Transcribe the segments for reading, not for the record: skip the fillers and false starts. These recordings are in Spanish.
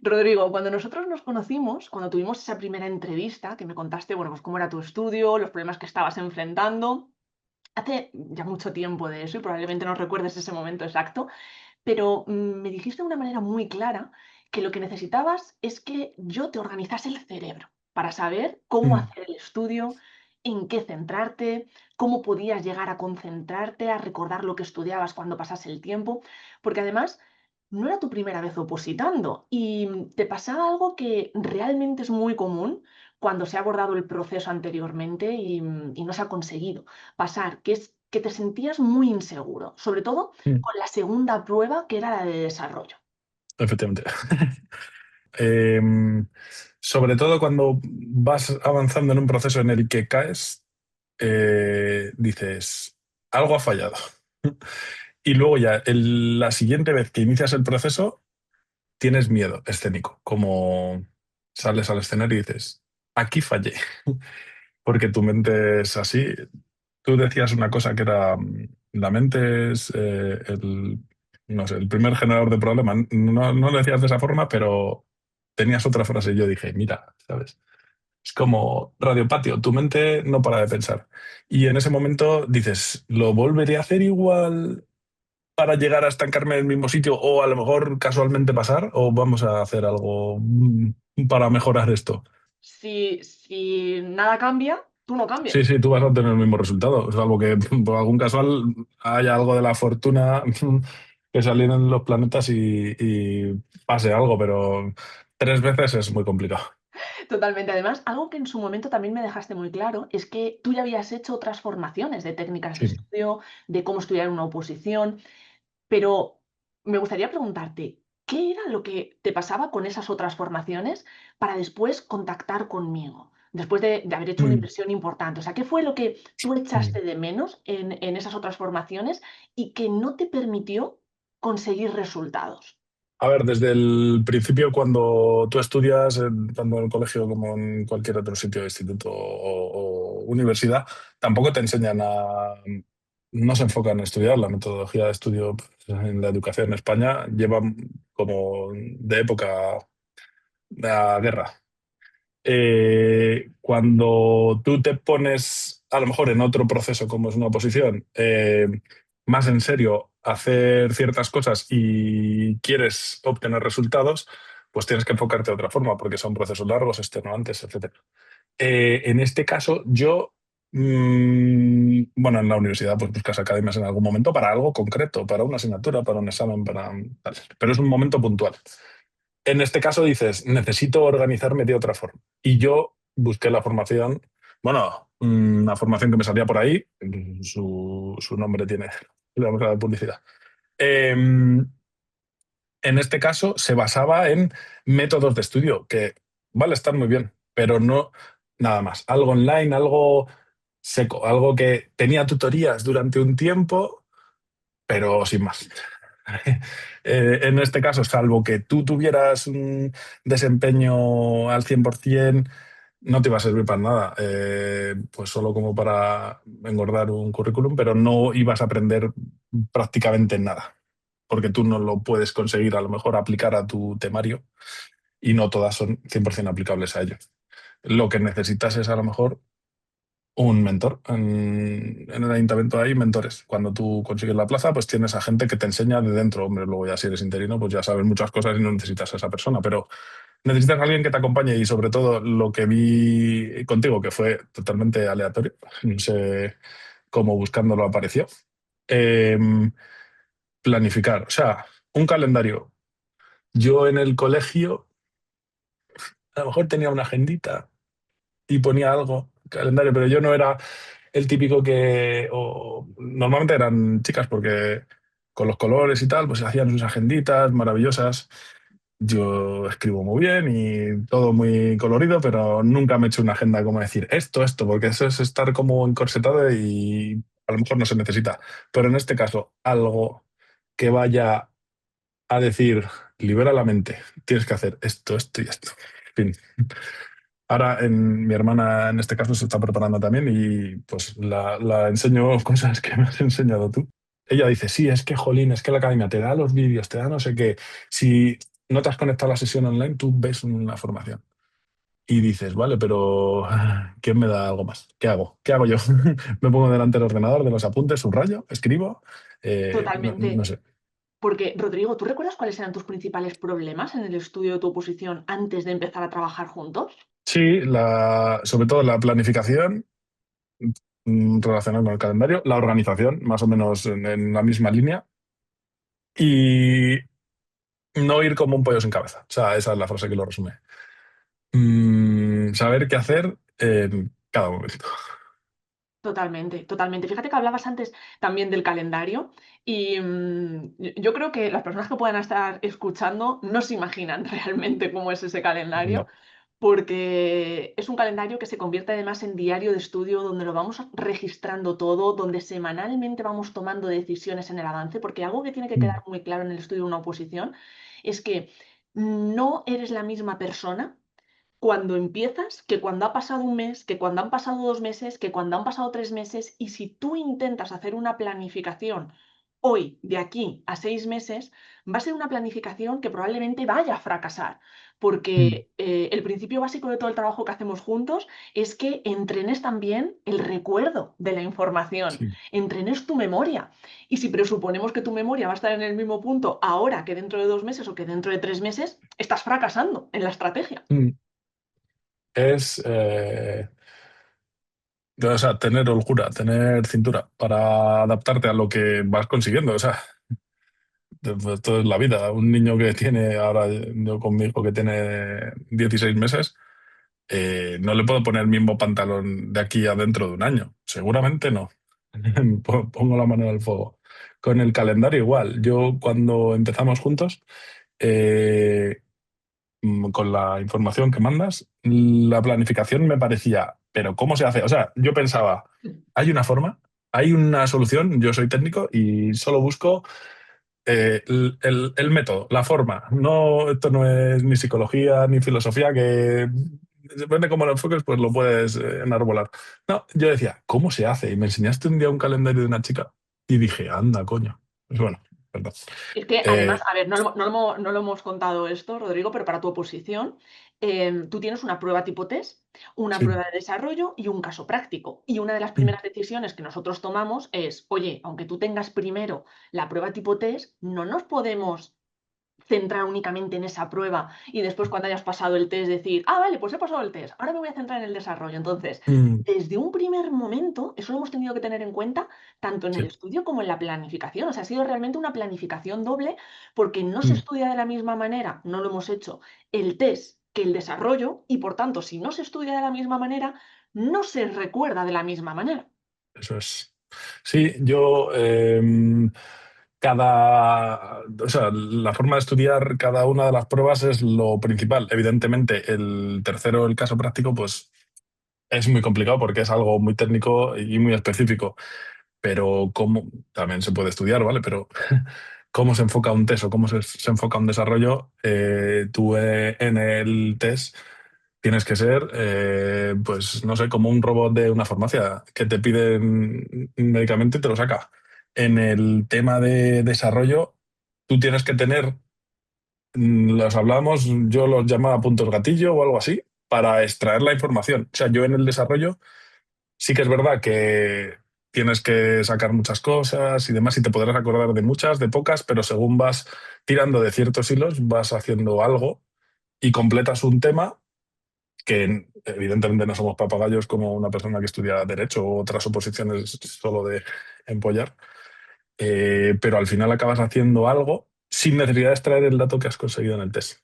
Rodrigo, cuando nosotros nos conocimos, cuando tuvimos esa primera entrevista, que me contaste, bueno, pues cómo era tu estudio, los problemas que estabas enfrentando, hace ya mucho tiempo de eso y probablemente no recuerdes ese momento exacto, pero me dijiste de una manera muy clara que lo que necesitabas es que yo te organizase el cerebro para saber cómo Mm, hacer el estudio, en qué centrarte, cómo podías llegar a concentrarte, a recordar lo que estudiabas cuando pasase el tiempo, porque además no era tu primera vez opositando y te pasaba algo que realmente es muy común cuando se ha abordado el proceso anteriormente y no se ha conseguido pasar, que es que te sentías muy inseguro, sobre todo mm, con la segunda prueba, que era la de desarrollo. efectivamente. Em, Sobre todo cuando vas avanzando en un proceso en el que caes, dices, algo ha fallado. Y luego ya, la siguiente vez que inicias el proceso, tienes miedo escénico, como sales al escenario y dices, aquí fallé, porque tu mente es así. Tú decías una cosa que era, la mente es no sé, el primer generador de problemas. No, no lo decías de esa forma, pero tenías otra frase y yo dije, mira, ¿sabes? Es como Radio Patio, tu mente no para de pensar. Y en ese momento dices, ¿lo volveré a hacer igual para llegar a estancarme en el mismo sitio o a lo mejor casualmente pasar? ¿O vamos a hacer algo para mejorar esto? Si nada cambia, tú no Sí, cambias. sí, tú vas a tener el mismo resultado, salvo que por algún casual haya algo de la fortuna que salieron los planetas y pase algo, pero tres veces es muy complicado. Totalmente. Además, algo que en su momento también me dejaste muy claro es que tú ya habías hecho otras formaciones de técnicas de Sí. estudio, de cómo estudiar una oposición, pero me gustaría preguntarte, ¿qué era lo que te pasaba con esas otras formaciones para después contactar conmigo? Después de haber hecho una Mm, inversión importante. O sea, ¿qué fue lo que tú mm. echaste de menos en esas otras formaciones y que no te permitió conseguir resultados? A ver, desde el principio, cuando tú estudias, tanto en el colegio como en cualquier otro sitio, instituto o universidad, tampoco te enseñan no se enfocan en estudiar. La metodología de estudio pues, en la educación en España lleva como de época de la guerra. Cuando tú te pones, a lo mejor en otro proceso como es una oposición, más en serio hacer ciertas cosas y quieres obtener resultados, pues tienes que enfocarte de otra forma, porque son procesos largos, extenuantes, etcétera. En este caso, yo, bueno, en la universidad pues buscas academias en algún momento para algo concreto, para una asignatura, para un examen, para tal, pero es un momento puntual. En este caso dices, necesito organizarme de otra forma. Y yo busqué la formación, bueno, una formación que me salía por ahí, su nombre tiene la publicidad. Eh, en este caso se basaba en métodos de estudio, que vale, están muy bien, pero no nada más. Algo online, algo seco, algo que tenía tutorías durante un tiempo, pero sin más. En este caso, salvo que tú tuvieras un desempeño al 100%, no te iba a servir para nada. Pues solo como para engordar un currículum, pero no ibas a aprender prácticamente nada, porque tú no lo puedes conseguir a lo mejor aplicar a tu temario y no todas son 100% aplicables a ello. Lo que necesitas es a lo mejor un mentor. En el ayuntamiento hay mentores. Cuando tú consigues la plaza, pues tienes a gente que te enseña de dentro. Hombre, luego ya si eres interino, pues ya sabes muchas cosas y no necesitas a esa persona, pero necesitas a alguien que te acompañe y sobre todo lo que vi contigo, que fue totalmente aleatorio, no sé cómo buscándolo apareció. Eh, Planificar, o sea, un calendario. Yo en el colegio a lo mejor tenía una agendita y ponía algo, calendario, pero yo no era el típico que, o normalmente eran chicas porque con los colores y tal, pues hacían sus agenditas maravillosas. Yo escribo muy bien y todo muy colorido, pero nunca me he hecho una agenda como decir esto, porque eso es estar como encorsetado y a lo mejor no se necesita. Pero en este caso, algo que vaya a decir, libera la mente, tienes que hacer esto y esto. En fin. Ahora mi hermana en este caso se está preparando también y pues la enseño cosas que me has enseñado tú. Ella dice, sí, es que jolín, es que la academia te da los vídeos, te da no sé qué. Si no te has conectado a la sesión online, tú ves una formación y dices, vale, pero ¿quién me da algo más? ¿Qué hago? ¿Qué hago yo? Me pongo delante del ordenador, de los apuntes, subrayo, escribo, no Totalmente. sé. Porque, Rodrigo, ¿tú recuerdas cuáles eran tus principales problemas en el estudio de tu oposición antes de empezar a trabajar juntos? Sí, sobre todo la planificación relacionada con el calendario, la organización, más o menos en la misma línea, y no ir como un pollo sin cabeza. O sea, esa es la frase que lo resume. Saber qué hacer en cada momento. Totalmente, totalmente. Fíjate que hablabas antes también del calendario y yo creo que las personas que puedan estar escuchando no se imaginan realmente cómo es ese calendario, No. porque es un calendario que se convierte además en diario de estudio donde lo vamos registrando todo, donde semanalmente vamos tomando decisiones en el avance, porque algo que tiene que Mm, quedar muy claro en el estudio de una oposición es que no eres la misma persona cuando empiezas, que cuando ha pasado un mes, que cuando han pasado 2 meses, que cuando han pasado 3 meses, y si tú intentas hacer una planificación hoy, de aquí a 6 meses, va a ser una planificación que probablemente vaya a fracasar, mm, porque el principio básico de todo el trabajo que hacemos juntos es que entrenes también el recuerdo de la información, sí. entrenes tu memoria. Y si presuponemos que tu memoria va a estar en el mismo punto ahora que dentro de 2 meses o que dentro de 3 meses, estás fracasando en la estrategia. Mm. Es, o sea, tener holgura, tener cintura para adaptarte a lo que vas consiguiendo. O sea, pues, todo es la vida. Un niño que tiene, ahora yo con mi hijo que tiene 16 meses, no le puedo poner el mismo pantalón de aquí a dentro de un año. Seguramente no. Pongo la mano en el fuego. Con el calendario igual. Yo cuando empezamos juntos, eh, con la información que mandas, la planificación me parecía, pero ¿cómo se hace? O sea, yo pensaba, hay una forma, hay una solución, yo soy técnico y solo busco el método, la forma. No, esto no es ni psicología ni filosofía, que depende cómo lo enfoques, pues lo puedes enarbolar. No, yo decía, ¿cómo se hace? Y me enseñaste un día un calendario de una chica y dije, anda, coño. Pues bueno, perdón. Es que además, Eh, a ver, no lo hemos contado esto, Rodrigo, pero para tu oposición, tú tienes una prueba tipo test, una sí. prueba de desarrollo y un caso práctico. Y una de las Mm, primeras decisiones que nosotros tomamos es, oye, aunque tú tengas primero la prueba tipo test, no nos podemos centrar únicamente en esa prueba y después cuando hayas pasado el test decir, ah, vale, pues he pasado el test, ahora me voy a centrar en el desarrollo. Entonces, mm, desde un primer momento, eso lo hemos tenido que tener en cuenta tanto en el sí. estudio como en la planificación. O sea, ha sido realmente una planificación doble porque no se Mm, estudia de la misma manera, no lo hemos hecho, el test que el desarrollo y por tanto, si no se estudia de la misma manera, no se recuerda de la misma manera. eso es. Sí, yo o sea, la forma de estudiar cada una de las pruebas es lo principal. Evidentemente, el tercero, el caso práctico, pues es muy complicado porque es algo muy técnico y muy específico. Pero cómo también se puede estudiar, ¿vale? Pero cómo se enfoca un test o cómo se enfoca un desarrollo, tú en el test tienes que ser, pues no sé, como un robot de una farmacia que te pide un medicamento y te lo saca. En el tema de desarrollo, tú tienes que tener, los hablamos, yo los llamaba puntos gatillo o algo así, para extraer la información. O sea, yo en el desarrollo sí que es verdad que tienes que sacar muchas cosas y demás y te podrás acordar de muchas, de pocas, pero según vas tirando de ciertos hilos, vas haciendo algo y completas un tema que evidentemente no somos papagayos como una persona que estudia derecho o otras oposiciones solo de empollar, pero al final acabas haciendo algo sin necesidad de extraer el dato que has conseguido en el test.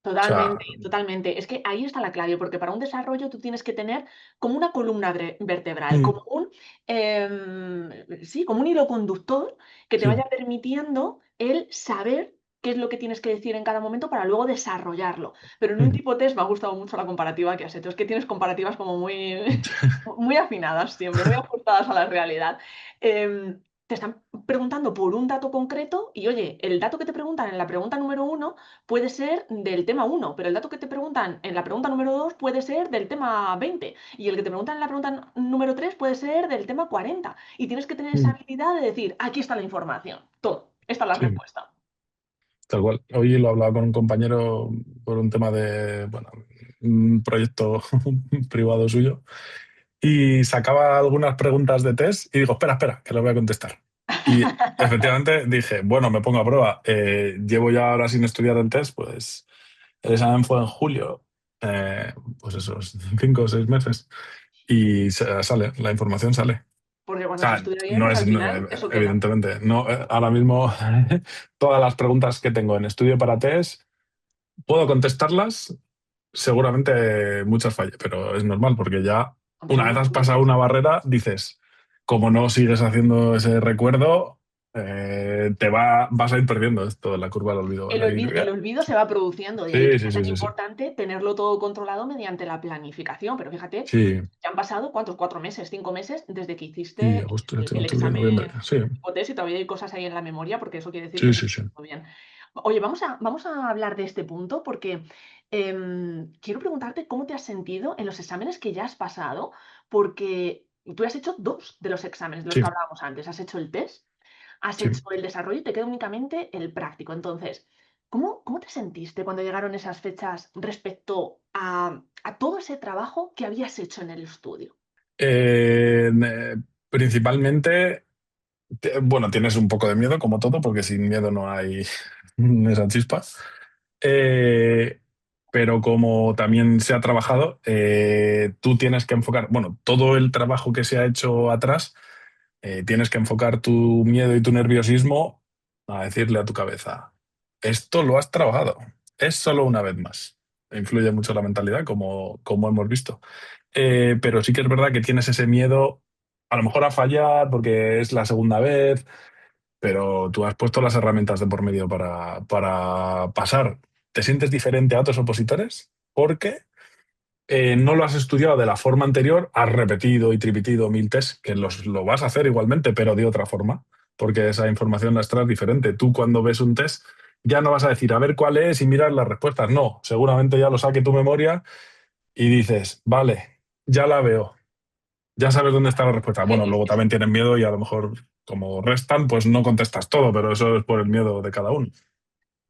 O sea, Totalmente, totalmente. Es que ahí está la clave, porque para un desarrollo tú tienes que tener como una columna vertebral, mm, como sí, como un hilo conductor que te sí, vaya permitiendo el saber qué es lo que tienes que decir en cada momento para luego desarrollarlo. Pero en un mm, tipo test me ha gustado mucho la comparativa que has hecho. Es que tienes comparativas como muy, muy afinadas siempre, muy ajustadas a la realidad. Te están preguntando por un dato concreto y, oye, el dato que te preguntan en la pregunta número uno puede ser del tema uno, pero el dato que te preguntan en la pregunta número 2 puede ser del tema 20 y el que te preguntan en la pregunta número 3 puede ser del tema 40 y tienes que tener esa mm, habilidad de decir, aquí está la información, todo, esta es la sí. respuesta. tal cual. Hoy lo hablaba con un compañero por un tema de, bueno, un proyecto privado suyo y sacaba algunas preguntas de test y digo, espera, espera, que lo voy a contestar. Y efectivamente dije, bueno, me pongo a prueba. Llevo ya ahora sin estudiar el test, pues el examen fue en julio, pues esos 5 o 6 meses, y sale, la información sale. Porque O cuando se sea, estudia bien, no pues es, al final eso queda. evidentemente, no, ahora mismo todas las preguntas que tengo en estudio para test, puedo contestarlas, seguramente muchas falle, pero es normal porque ya Hombre, una son vez muy has pasado difíciles. una barrera, dices, como no sigues haciendo ese recuerdo, vas a ir perdiendo esto, la curva del olvido, vas a ir... El olvido se va produciendo, de ahí que Sí, sí, sea tan sí, sí, sí. importante tenerlo todo controlado mediante la planificación. Pero fíjate, Sí, ya han pasado, ¿cuántos? 4 meses, 5 meses desde que sí, hiciste agosto, el septiembre, octubre, examen noviembre. Sí, tipo test y todavía hay cosas ahí en la memoria, porque eso quiere decir que sí, se sí, está sí. haciendo bien. Oye, vamos a hablar de este punto porque quiero preguntarte cómo te has sentido en los exámenes que ya has pasado, porque tú has hecho dos de los exámenes de los Sí, que hablábamos antes. Has hecho el test, has sí. hecho el desarrollo y te queda únicamente el práctico. Entonces, cómo te sentiste cuando llegaron esas fechas respecto a todo ese trabajo que habías hecho en el estudio? Principalmente, bueno, tienes un poco de miedo, como todo, porque sin miedo no hay esa chispa. Eh, pero como también se ha trabajado, tú tienes que enfocar, bueno, todo el trabajo que se ha hecho atrás, tienes que enfocar tu miedo y tu nerviosismo a decirle a tu cabeza, esto lo has trabajado, es solo una vez más. Influye mucho la mentalidad, como hemos visto. Pero sí que es verdad que tienes ese miedo, a lo mejor a fallar, porque es la segunda vez, pero tú has puesto las herramientas de por medio para pasar. ¿Te sientes diferente a otros opositores? Porque no lo has estudiado de la forma anterior, has repetido y tripetido 1000 tests, que lo vas a hacer igualmente, pero de otra forma, porque esa información la extraes diferente. Tú cuando ves un test ya no vas a decir a ver cuál es y mirar las respuestas. No, seguramente ya lo saque tu memoria y dices, vale, ya la veo, ya sabes dónde está la respuesta. Bueno, Es, luego es- también tienen miedo y a lo mejor como restan, pues no contestas todo, pero eso es por el miedo de cada uno.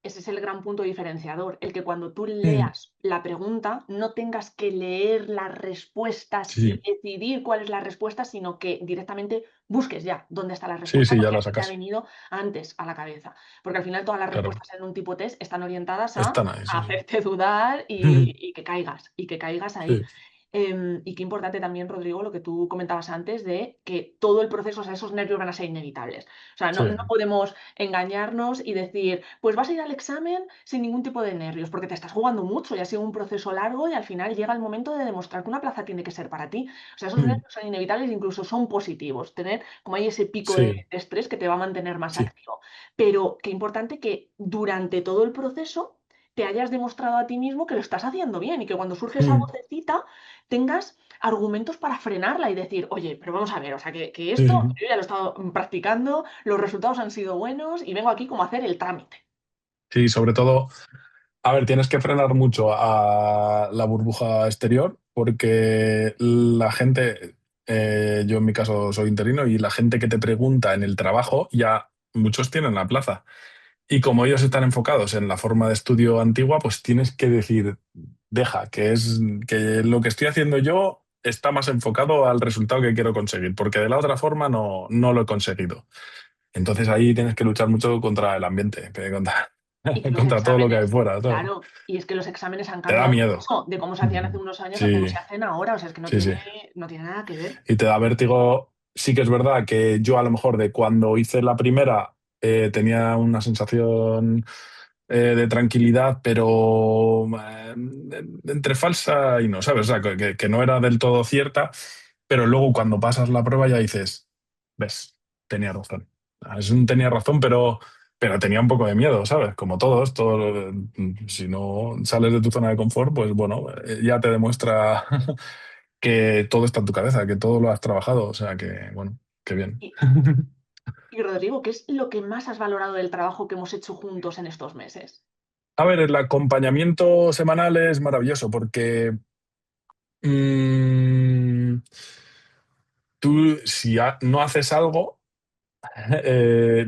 Ese es el gran punto diferenciador, el que cuando tú Mm, leas la pregunta no tengas que leer las respuestas y sí, decidir cuál es la respuesta, sino que directamente busques ya dónde está la sí, respuesta sí, ya porque la a ti te ha sacas. venido antes a la cabeza. Porque al final todas las Claro, respuestas en un tipo test están orientadas están ahí, a sí, sí. hacerte dudar y que caigas ahí. Sí, Y qué importante también, Rodrigo, lo que tú comentabas antes de que todo el proceso, o sea, esos nervios van a ser inevitables. O sea, sí. no podemos engañarnos y decir, pues vas a ir al examen sin ningún tipo de nervios, porque te estás jugando mucho y ha sido un proceso largo y al final llega el momento de demostrar que una plaza tiene que ser para ti. O sea, esos Mm, nervios son inevitables e incluso son positivos, tener como hay ese pico sí, de estrés que te va a mantener más sí. activo. Pero qué importante que durante todo el proceso te hayas demostrado a ti mismo que lo estás haciendo bien y que cuando surge esa Mm, vocecita tengas argumentos para frenarla y decir, oye, pero vamos a ver, o sea, que sí, esto sí. yo ya lo he estado practicando, los resultados han sido buenos y vengo aquí como a hacer el trámite. Sí, sobre todo, a ver, tienes que frenar mucho a la burbuja exterior porque la gente, yo en mi caso soy interino y la gente que te pregunta en el trabajo, ya muchos tienen la plaza. Y como ellos están enfocados en la forma de estudio antigua, pues tienes que decir, deja, que lo que estoy haciendo yo está más enfocado al resultado que quiero conseguir, porque de la otra forma no lo he conseguido. Entonces ahí tienes que luchar mucho contra el ambiente, contra, Y que los contra todo lo que hay exámenes, fuera, ¿sabes? claro, y es que los exámenes han Te da cambiado miedo. mucho de cómo se hacían hace unos años a cómo Sí, se hacen ahora, o sea, es que sí, sí. no tiene nada que ver. Y te da vértigo. Sí que es verdad que yo a lo mejor de cuando hice la primera tenía una sensación de tranquilidad, pero entre falsa y no, ¿sabes? O sea, que no era del todo cierta, pero luego cuando pasas la prueba ya dices, ves, tenía razón. Es un tenía razón, pero tenía un poco de miedo, ¿sabes? Como todos, si no sales de tu zona de confort, pues bueno, ya te demuestra que todo está en tu cabeza, que todo lo has trabajado, o sea que, bueno, qué bien. Y, y Rodrigo, ¿qué es lo que más has valorado del trabajo que hemos hecho juntos en estos meses? A ver, el acompañamiento semanal es maravilloso porque mm, tú si no haces algo,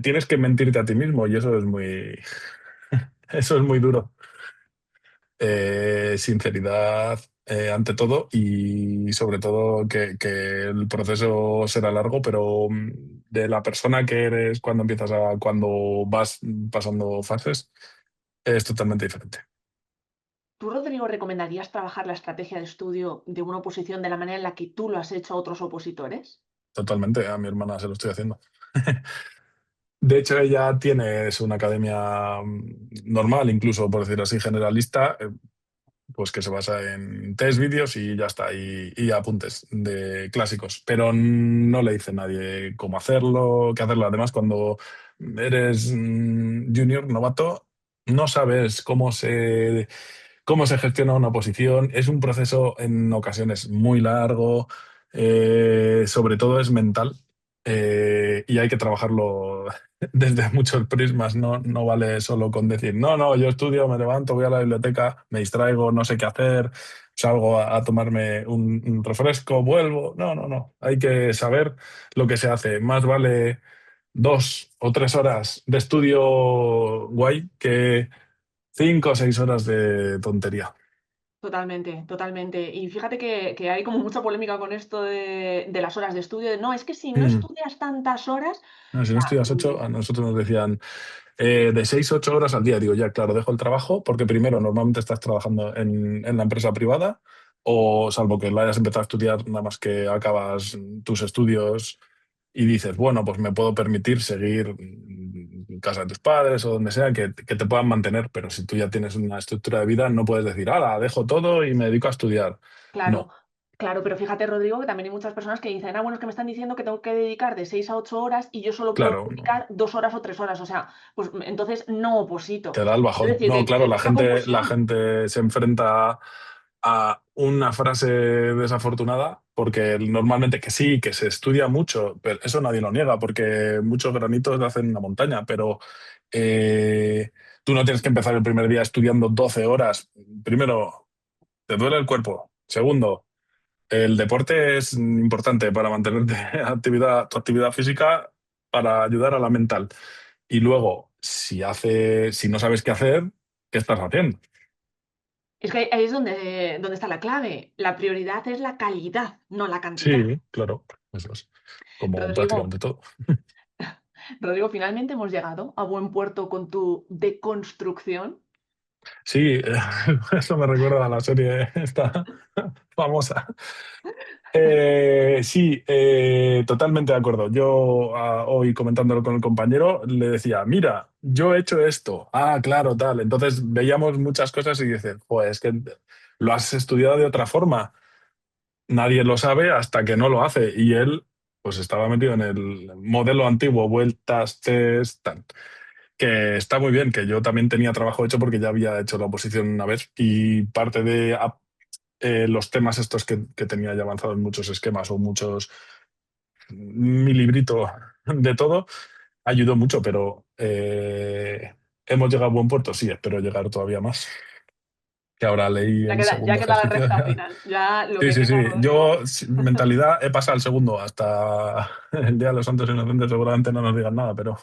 tienes que mentirte a ti mismo y eso es muy... Eso es muy duro. Sinceridad ante todo y sobre todo que el proceso será largo, pero de la persona que eres cuando vas pasando fases es totalmente diferente. ¿Tú, Rodrigo, recomendarías trabajar la estrategia de estudio de una oposición de la manera en la que tú lo has hecho a otros opositores? Totalmente, a mi hermana se lo estoy haciendo. De hecho, ella tiene es una academia normal, incluso por decir así, generalista, pues que se basa en test, vídeos y ya está, y apuntes de clásicos. Pero no le dice nadie cómo hacerlo, qué hacerlo. Además, cuando eres junior, novato, no sabes cómo se gestiona una posición. Es un proceso en ocasiones muy largo, sobre todo es mental, y hay que trabajarlo desde muchos prismas. No, no vale solo con decir, no, no, yo estudio, me levanto, voy a la biblioteca, me distraigo, no sé qué hacer, salgo a tomarme un refresco, vuelvo. No, no, no. Hay que saber lo que se hace. Más vale 2 o 3 horas de estudio guay que 5 o 6 horas de tontería. Totalmente, totalmente. Y fíjate que hay como mucha polémica con esto de las horas de estudio. No, es que si no Mm. estudias tantas horas, No, o si no sea, estudias 8, a nosotros nos decían de 6 a 8 horas al día. Digo, ya, claro, dejo el trabajo porque primero normalmente estás trabajando en la empresa privada o salvo que la hayas empezado a estudiar nada más que acabas tus estudios y dices, bueno, pues me puedo permitir seguir en casa de tus padres o donde sea que te puedan mantener, pero si tú ya tienes una estructura de vida no puedes decir, ala, dejo todo y me dedico a estudiar. claro, No, claro, pero fíjate, Rodrigo, que también hay muchas personas que dicen, bueno, es que me están diciendo que tengo que dedicar de 6 a 8 horas y yo solo puedo claro, no. dedicar 2 horas o 3 horas. O sea, pues entonces no oposito. Te da el Es bajón. decir, No, claro, que mucha la confusión. gente se enfrenta a una frase desafortunada porque normalmente que sí, que se estudia mucho, pero eso nadie lo niega porque muchos granitos hacen una montaña, pero eh, tú no tienes que empezar el primer día estudiando 12 horas. Primero, te duele el cuerpo. Segundo, el deporte es importante para mantenerte tu actividad física para ayudar a la mental. Y luego, si no sabes qué hacer, ¿qué estás haciendo? Es que ahí es donde está la clave. La prioridad es la calidad, no la cantidad. Sí, claro, eso es. Como Rodrigo, prácticamente todo. Rodrigo, finalmente hemos llegado a buen puerto con tu deconstrucción. Sí, eso me recuerda a la serie esta famosa. Sí, totalmente de acuerdo. Yo hoy comentándolo con el compañero le decía, mira, yo he hecho esto. Ah, claro, tal. Entonces veíamos muchas cosas y dices, pues es que lo has estudiado de otra forma. Nadie lo sabe hasta que no lo hace. Y él, pues estaba metido en el modelo antiguo, vueltas, test, tal. Que está muy bien, que yo también tenía trabajo hecho porque ya había hecho la oposición una vez y parte de los temas estos que tenía ya avanzado en muchos esquemas o muchos, mi librito de todo, ayudó mucho, pero hemos llegado a buen puerto, sí, espero llegar todavía más, que ahora leí el Ya segundo queda la ejercicio. recta final. Ya lo Sí, que sí, sí. queda, Rodrigo. Yo, mentalidad, he pasado al segundo. Hasta el Día de los Santos Inocentes seguramente no nos digan nada, pero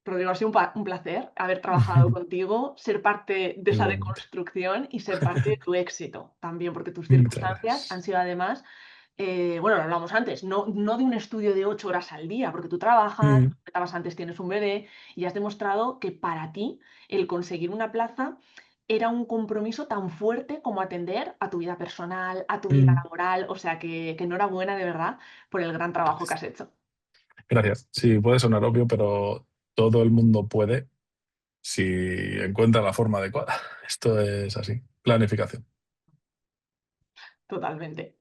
Rodrigo, ha sido un placer haber trabajado contigo, ser parte de esa igualmente. deconstrucción y ser parte de tu éxito también, porque tus Muchas circunstancias han gracias. sido además, bueno, lo hablamos antes, no de un estudio de 8 horas al día, porque tú trabajas, Mm, como comentabas antes, tienes un bebé y has demostrado que para ti el conseguir una plaza era un compromiso tan fuerte como atender a tu vida personal, a tu vida mm. laboral, o sea que enhorabuena de verdad por el gran trabajo que Gracias. has hecho. Gracias. Sí, puede sonar obvio, pero todo el mundo puede si encuentra la forma adecuada. Esto es así. Planificación. Totalmente.